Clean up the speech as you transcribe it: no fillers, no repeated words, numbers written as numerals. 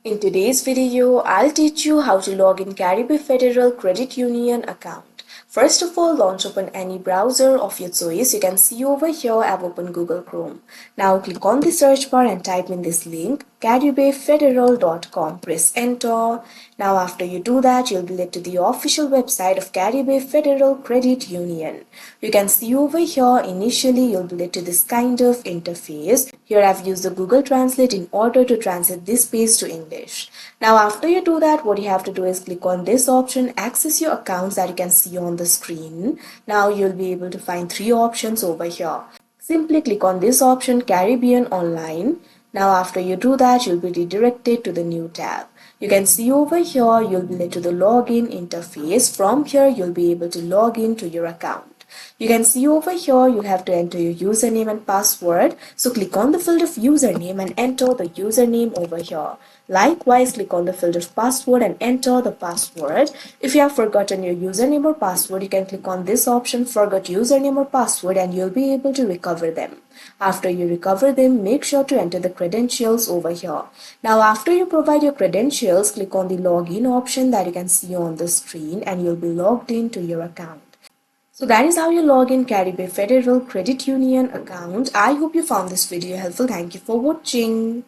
In today's video, I'll teach you how to log in Caribe Federal Credit Union account. First of all, launch open any browser of your choice. You can see over here I've opened Google Chrome. Now click on the search bar and type in this link caribefederal.com. Press enter. Now after you do that, you'll be led to the official website of Caribe Federal Credit Union. You can see over here initially you'll be led to this kind of interface. Here I've used the Google Translate in order to translate this page to English. Now after you do that, what you have to do is click on this option, access your accounts that you can see on the screen. Now you'll be able to find three options over here. Simply click on this option, Caribbean Online. Now after you do that, you'll be redirected to the new tab. You can see over here, you'll be led to the login interface. From here, you'll be able to log in to your account. You can see over here, you have to enter your username and password. So click on the field of username and enter the username over here. Likewise, click on the field of password and enter the password. If you have forgotten your username or password, you can click on this option, forgot username or password, and you'll be able to recover them. After you recover them, make sure to enter the credentials over here. Now after you provide your credentials, click on the login option that you can see on the screen and you'll be logged into your account. So that is how you log in Caribe Federal Credit Union account. I hope you found this video helpful. Thank you for watching.